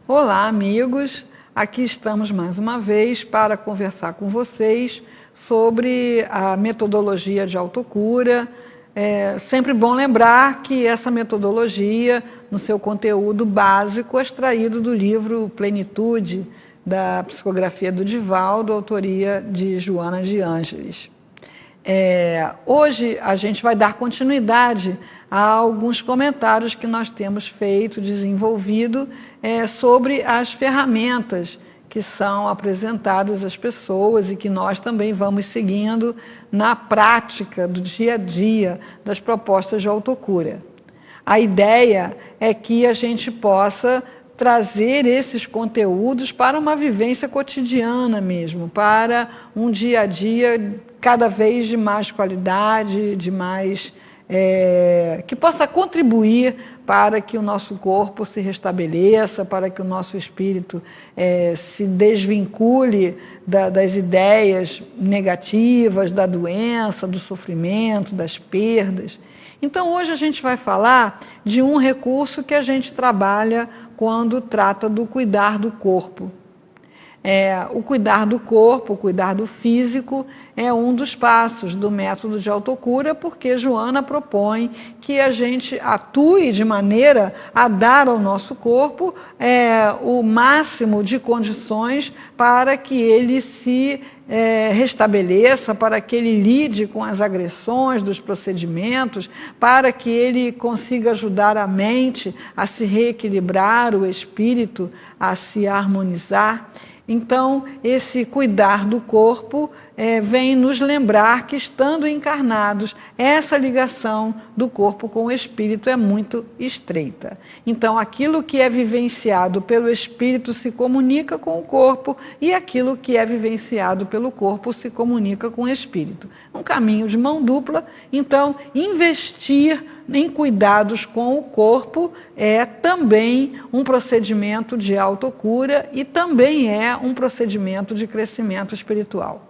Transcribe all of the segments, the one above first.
Olá, amigos! Aqui estamos mais uma vez para conversar com vocês sobre a metodologia de autocura. É sempre bom lembrar que essa metodologia, no seu conteúdo básico, é extraído do livro Plenitude, da psicografia do Divaldo, autoria de Joana de Ângeles. Hoje a gente vai dar continuidade a alguns comentários que nós temos feito, desenvolvido, sobre as ferramentas que são apresentadas às pessoas e que nós também vamos seguindo na prática do dia a dia das propostas de autocura. A ideia é que a gente possa trazer esses conteúdos para uma vivência cotidiana mesmo, para um dia a dia cada vez de mais qualidade, de mais que possa contribuir para que o nosso corpo se restabeleça, para que o nosso espírito se desvincule das ideias negativas, da doença, do sofrimento, das perdas. Então, hoje a gente vai falar de um recurso que a gente trabalha quando trata do cuidar do corpo. O cuidar do corpo, o cuidar do físico, é um dos passos do método de autocura, porque Joana propõe que a gente atue de maneira a dar ao nosso corpo o máximo de condições para que ele se restabeleça, para que ele lide com as agressões dos procedimentos, para que ele consiga ajudar a mente a se reequilibrar, o espírito a se harmonizar. Então, esse cuidar do corpo vem nos lembrar que, estando encarnados, essa ligação do corpo com o espírito é muito estreita. Então, aquilo que é vivenciado pelo espírito se comunica com o corpo e aquilo que é vivenciado pelo corpo se comunica com o espírito. Um caminho de mão dupla. Então, investir em cuidados com o corpo é também um procedimento de autocura e também é um procedimento de crescimento espiritual.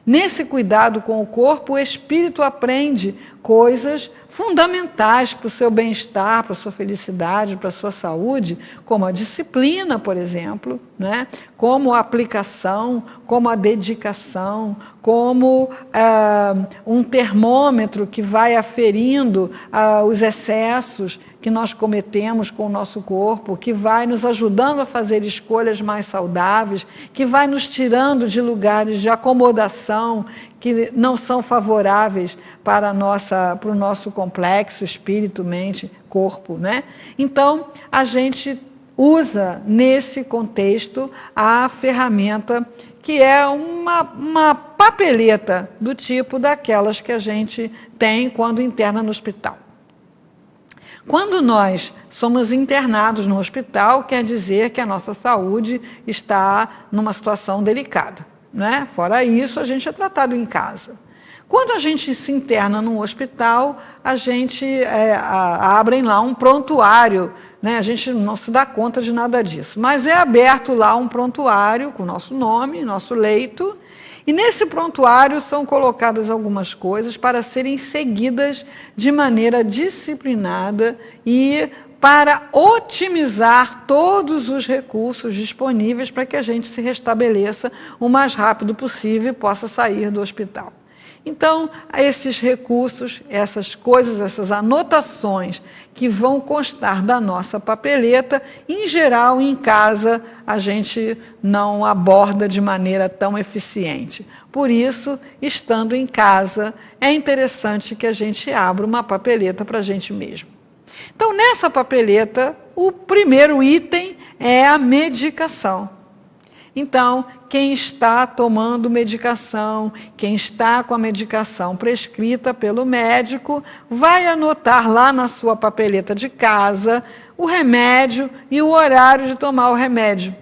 Nesse cuidado com o corpo, o espírito aprende coisas fundamentais para o seu bem-estar, para a sua felicidade, para a sua saúde, como a disciplina, por exemplo, né? Como a aplicação, como a dedicação, como um termômetro que vai aferindo os excessos que nós cometemos com o nosso corpo, que vai nos ajudando a fazer escolhas mais saudáveis, que vai nos tirando de lugares de acomodação que não são favoráveis para o nosso complexo espírito, mente, corpo, né? Então, a gente usa nesse contexto a ferramenta que é uma papeleta do tipo daquelas que a gente tem quando interna no hospital. Quando nós somos internados no hospital, quer dizer que a nossa saúde está numa situação delicada, né? Fora isso, a gente é tratado em casa. Quando a gente se interna num hospital, a gente abrem lá um prontuário, né? A gente não se dá conta de nada disso, mas é aberto lá um prontuário com o nosso nome, nosso leito, e nesse prontuário são colocadas algumas coisas para serem seguidas de maneira disciplinada e para otimizar todos os recursos disponíveis para que a gente se restabeleça o mais rápido possível e possa sair do hospital. Então, esses recursos, essas coisas, essas anotações que vão constar da nossa papeleta, em geral, em casa, a gente não aborda de maneira tão eficiente. Por isso, estando em casa, é interessante que a gente abra uma papeleta para a gente mesmo. Então, nessa papeleta, o primeiro item é a medicação. Então, quem está tomando medicação, quem está com a medicação prescrita pelo médico, vai anotar lá na sua papeleta de casa o remédio e o horário de tomar o remédio.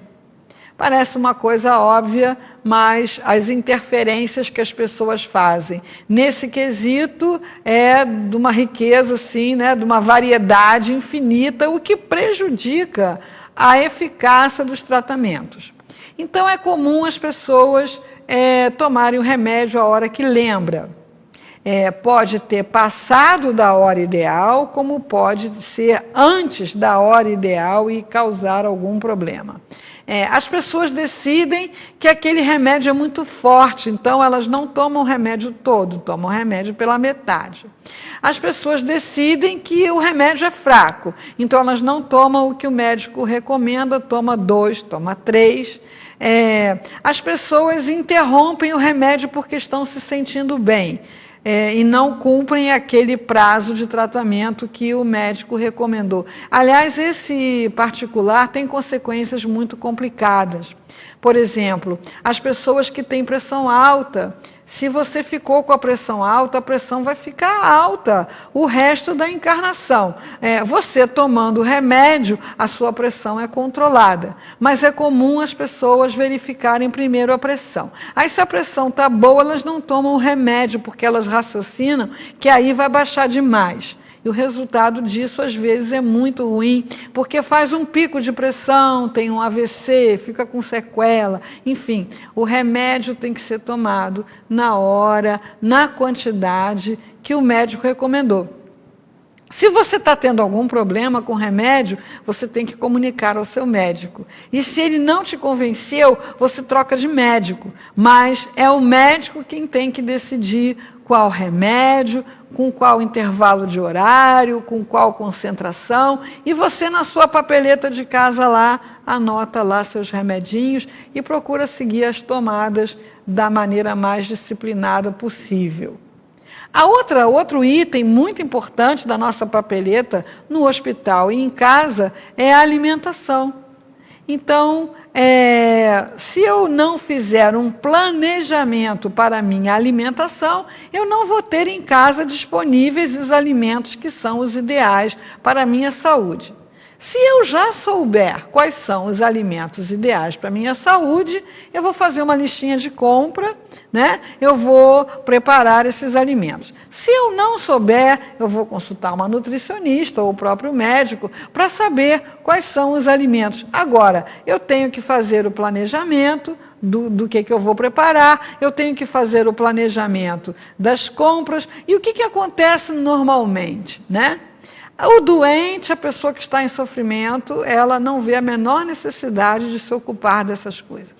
Parece uma coisa óbvia, mas as interferências que as pessoas fazem nesse quesito é de uma riqueza, assim, né, de uma variedade infinita, o que prejudica a eficácia dos tratamentos. Então, é comum as pessoas tomarem o remédio a hora que lembra. Pode ter passado da hora ideal, como pode ser antes da hora ideal e causar algum problema. As pessoas decidem que aquele remédio é muito forte, então elas não tomam o remédio todo, tomam o remédio pela metade. As pessoas decidem que o remédio é fraco, então elas não tomam o que o médico recomenda, toma 2, toma 3. As pessoas interrompem o remédio porque estão se sentindo bem. E não cumprem aquele prazo de tratamento que o médico recomendou. Aliás, esse particular tem consequências muito complicadas. Por exemplo, as pessoas que têm pressão alta, se você ficou com a pressão alta, a pressão vai ficar alta o resto da encarnação. Você tomando remédio, a sua pressão é controlada. Mas é comum as pessoas verificarem primeiro a pressão. Aí, se a pressão está boa, elas não tomam o remédio, porque elas raciocinam que aí vai baixar demais. E o resultado disso, às vezes, é muito ruim, porque faz um pico de pressão, tem um AVC, fica com sequela. Enfim, o remédio tem que ser tomado na hora, na quantidade que o médico recomendou. Se você está tendo algum problema com remédio, você tem que comunicar ao seu médico. E se ele não te convenceu, você troca de médico. Mas é o médico quem tem que decidir qual remédio, com qual intervalo de horário, com qual concentração. E você, na sua papeleta de casa lá, anota lá seus remedinhos e procura seguir as tomadas da maneira mais disciplinada possível. Outro item muito importante da nossa papeleta no hospital e em casa é a alimentação. Então, se eu não fizer um planejamento para a minha alimentação, eu não vou ter em casa disponíveis os alimentos que são os ideais para a minha saúde. Se eu já souber quais são os alimentos ideais para a minha saúde, eu vou fazer uma listinha de compra, né? Eu vou preparar esses alimentos. Se eu não souber, eu vou consultar uma nutricionista ou o próprio médico para saber quais são os alimentos. Agora, eu tenho que fazer o planejamento do que eu vou preparar, eu tenho que fazer o planejamento das compras. E o que acontece normalmente, né? O doente, a pessoa que está em sofrimento, ela não vê a menor necessidade de se ocupar dessas coisas.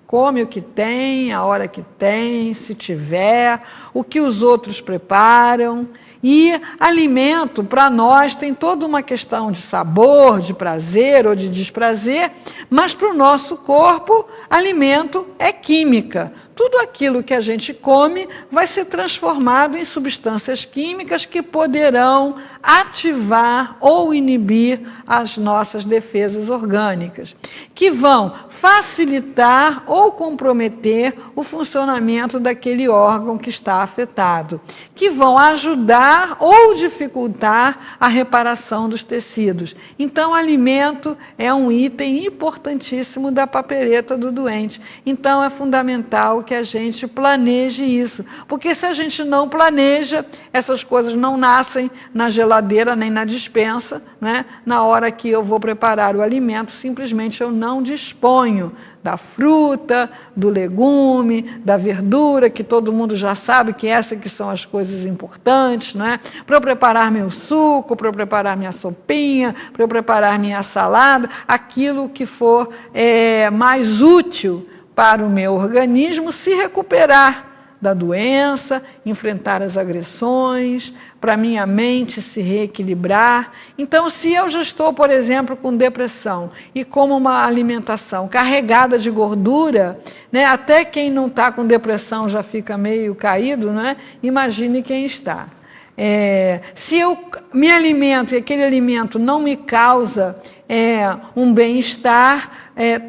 Come o que tem, a hora que tem, se tiver, o que os outros preparam. E alimento, para nós, tem toda uma questão de sabor, de prazer ou de desprazer, mas para o nosso corpo, alimento é química. Tudo aquilo que a gente come vai ser transformado em substâncias químicas que poderão ativar ou inibir as nossas defesas orgânicas, que vão facilitar ou comprometer o funcionamento daquele órgão que está afetado, que vão ajudar ou dificultar a reparação dos tecidos. Então, alimento é um item importantíssimo da papeleta do doente. Então, é fundamental que a gente planeje isso, porque se a gente não planeja, essas coisas não nascem na geladeira nem na despensa, né? Na hora que eu vou preparar o alimento, simplesmente eu não disponho da fruta, do legume, da verdura, que todo mundo já sabe que essas que são as coisas importantes, não é? Para eu preparar meu suco, para eu preparar minha sopinha, para eu preparar minha salada, aquilo que for mais útil para o meu organismo se recuperar da doença, enfrentar as agressões, para minha mente se reequilibrar. Então, se eu já estou, por exemplo, com depressão e como uma alimentação carregada de gordura, né, até quem não está com depressão já fica meio caído, né? Imagine quem está. Se eu me alimento e aquele alimento não me causa um bem-estar,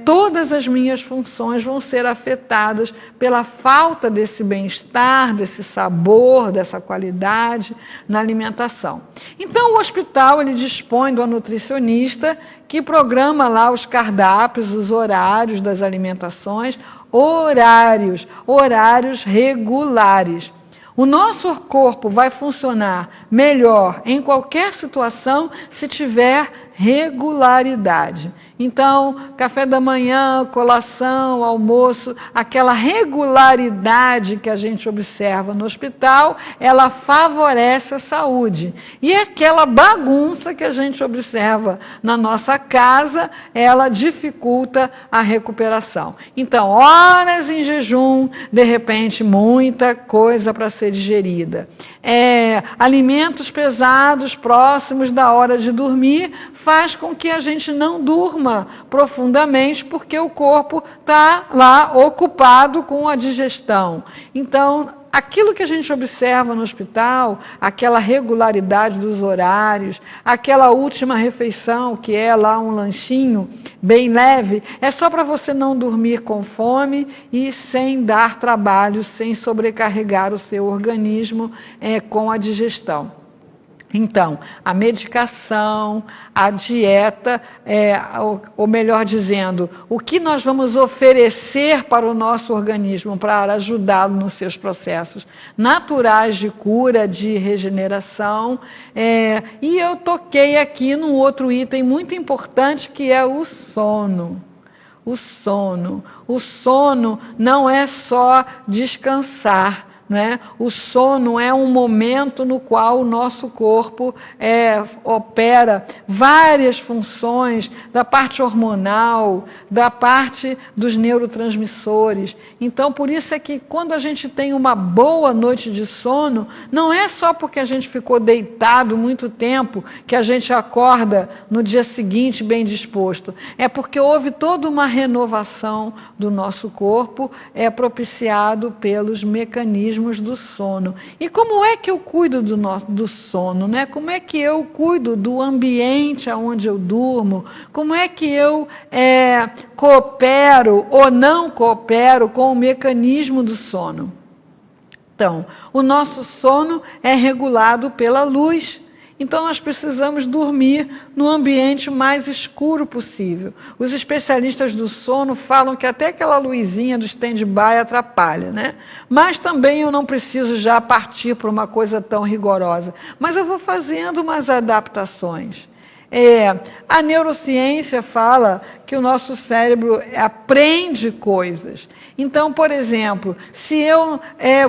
todas as minhas funções vão ser afetadas pela falta desse bem-estar, desse sabor, dessa qualidade na alimentação. Então, o hospital ele dispõe de uma nutricionista que programa lá os cardápios, os horários das alimentações, horários regulares. O nosso corpo vai funcionar melhor em qualquer situação se tiver regularidade. Então, café da manhã, colação, almoço, aquela regularidade que a gente observa no hospital, ela favorece a saúde. E aquela bagunça que a gente observa na nossa casa, ela dificulta a recuperação. Então, horas em jejum, de repente, muita coisa para ser digerida. Alimentos pesados próximos da hora de dormir faz com que a gente não durma profundamente, porque o corpo está lá ocupado com a digestão. Então, aquilo que a gente observa no hospital, aquela regularidade dos horários, aquela última refeição, que é lá um lanchinho bem leve, é só para você não dormir com fome e sem dar trabalho, sem sobrecarregar o seu organismo com a digestão. Então, a medicação, a dieta, ou melhor dizendo, o que nós vamos oferecer para o nosso organismo para ajudá-lo nos seus processos naturais de cura, de regeneração. E eu toquei aqui num outro item muito importante, que é o sono. O sono. O sono não é só descansar. Né? O sono é um momento no qual o nosso corpo opera várias funções da parte hormonal, da parte dos neurotransmissores. Então, por isso é que quando a gente tem uma boa noite de sono, não é só porque a gente ficou deitado muito tempo que a gente acorda no dia seguinte bem disposto. É porque houve toda uma renovação do nosso corpo, propiciado pelos mecanismos do sono. E como é que eu cuido do sono, né? Como é que eu cuido do ambiente onde eu durmo? Como é que eu coopero ou não coopero com o mecanismo do sono? Então, o nosso sono é regulado pela luz. Então, nós precisamos dormir no ambiente mais escuro possível. Os especialistas do sono falam que até aquela luzinha do stand-by atrapalha, né? Mas também eu não preciso já partir para uma coisa tão rigorosa. Mas eu vou fazendo umas adaptações. A neurociência fala que o nosso cérebro aprende coisas. Então, por exemplo, se eu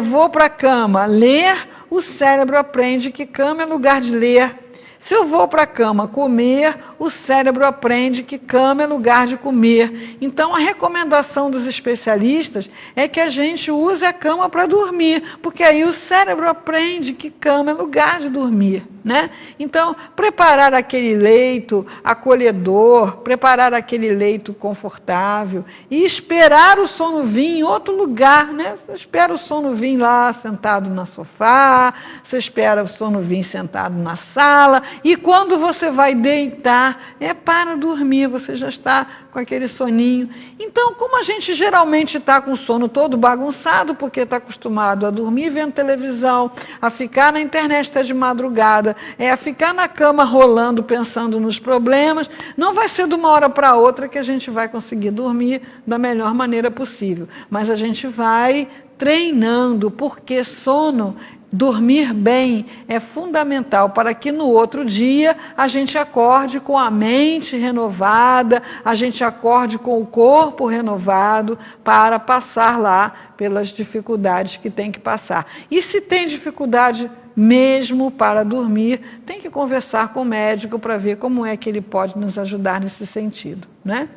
vou para a cama ler, o cérebro aprende que cama é lugar de ler. Se eu vou para a cama comer, o cérebro aprende que cama é lugar de comer. Então, a recomendação dos especialistas é que a gente use a cama para dormir, porque aí o cérebro aprende que cama é lugar de dormir. Né? Então, preparar aquele leito acolhedor, preparar aquele leito confortável e esperar o sono vir em outro lugar. Né? Você espera o sono vir lá sentado no sofá, você espera o sono vir sentado na sala, e quando você vai deitar, para dormir, você já está com aquele soninho. Então, como a gente geralmente está com o sono todo bagunçado, porque está acostumado a dormir vendo televisão, a ficar na internet até de madrugada, a ficar na cama rolando, pensando nos problemas, não vai ser de uma hora para outra que a gente vai conseguir dormir da melhor maneira possível. Mas a gente vai treinando, porque sono, dormir bem, é fundamental para que no outro dia a gente acorde com a mente renovada, a gente acorde com o corpo renovado para passar lá pelas dificuldades que tem que passar. E se tem dificuldade mesmo para dormir, tem que conversar com o médico para ver como é que ele pode nos ajudar nesse sentido. Né?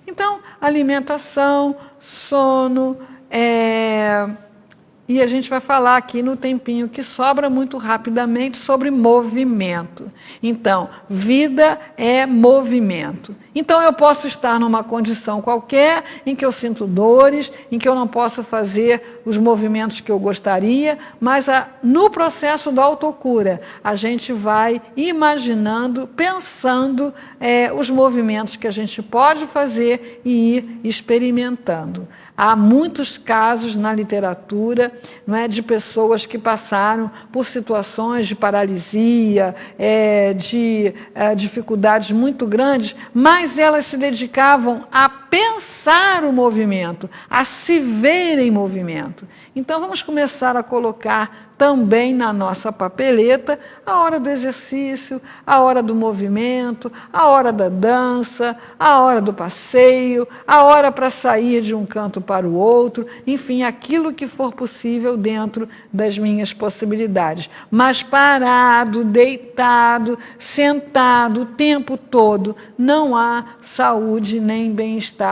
Então, alimentação, sono, e a gente vai falar aqui no tempinho que sobra muito rapidamente sobre movimento. Então, vida é movimento. Então, eu posso estar numa condição qualquer em que eu sinto dores, em que eu não posso fazer os movimentos que eu gostaria, mas no processo da autocura, a gente vai imaginando, pensando os movimentos que a gente pode fazer e ir experimentando. Há muitos casos na literatura, não é, de pessoas que passaram por situações de paralisia, de dificuldades muito grandes, mas elas se dedicavam a pensar o movimento, a se ver em movimento. Então, vamos começar a colocar também na nossa papeleta a hora do exercício, a hora do movimento, a hora da dança, a hora do passeio, a hora para sair de um canto para o outro, enfim, aquilo que for possível dentro das minhas possibilidades. Mas parado, deitado, sentado o tempo todo, não há saúde nem bem-estar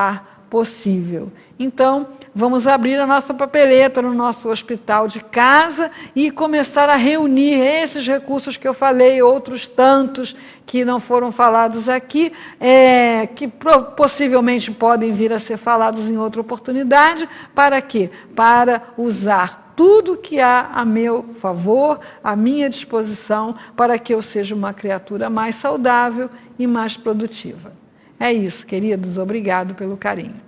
possível. Então, vamos abrir a nossa papeleta no nosso hospital de casa e começar a reunir esses recursos que eu falei, outros tantos que não foram falados aqui, que possivelmente podem vir a ser falados em outra oportunidade. Para quê? Para usar tudo que há a meu favor, à minha disposição, para que eu seja uma criatura mais saudável e mais produtiva. É isso, queridos. Obrigado pelo carinho.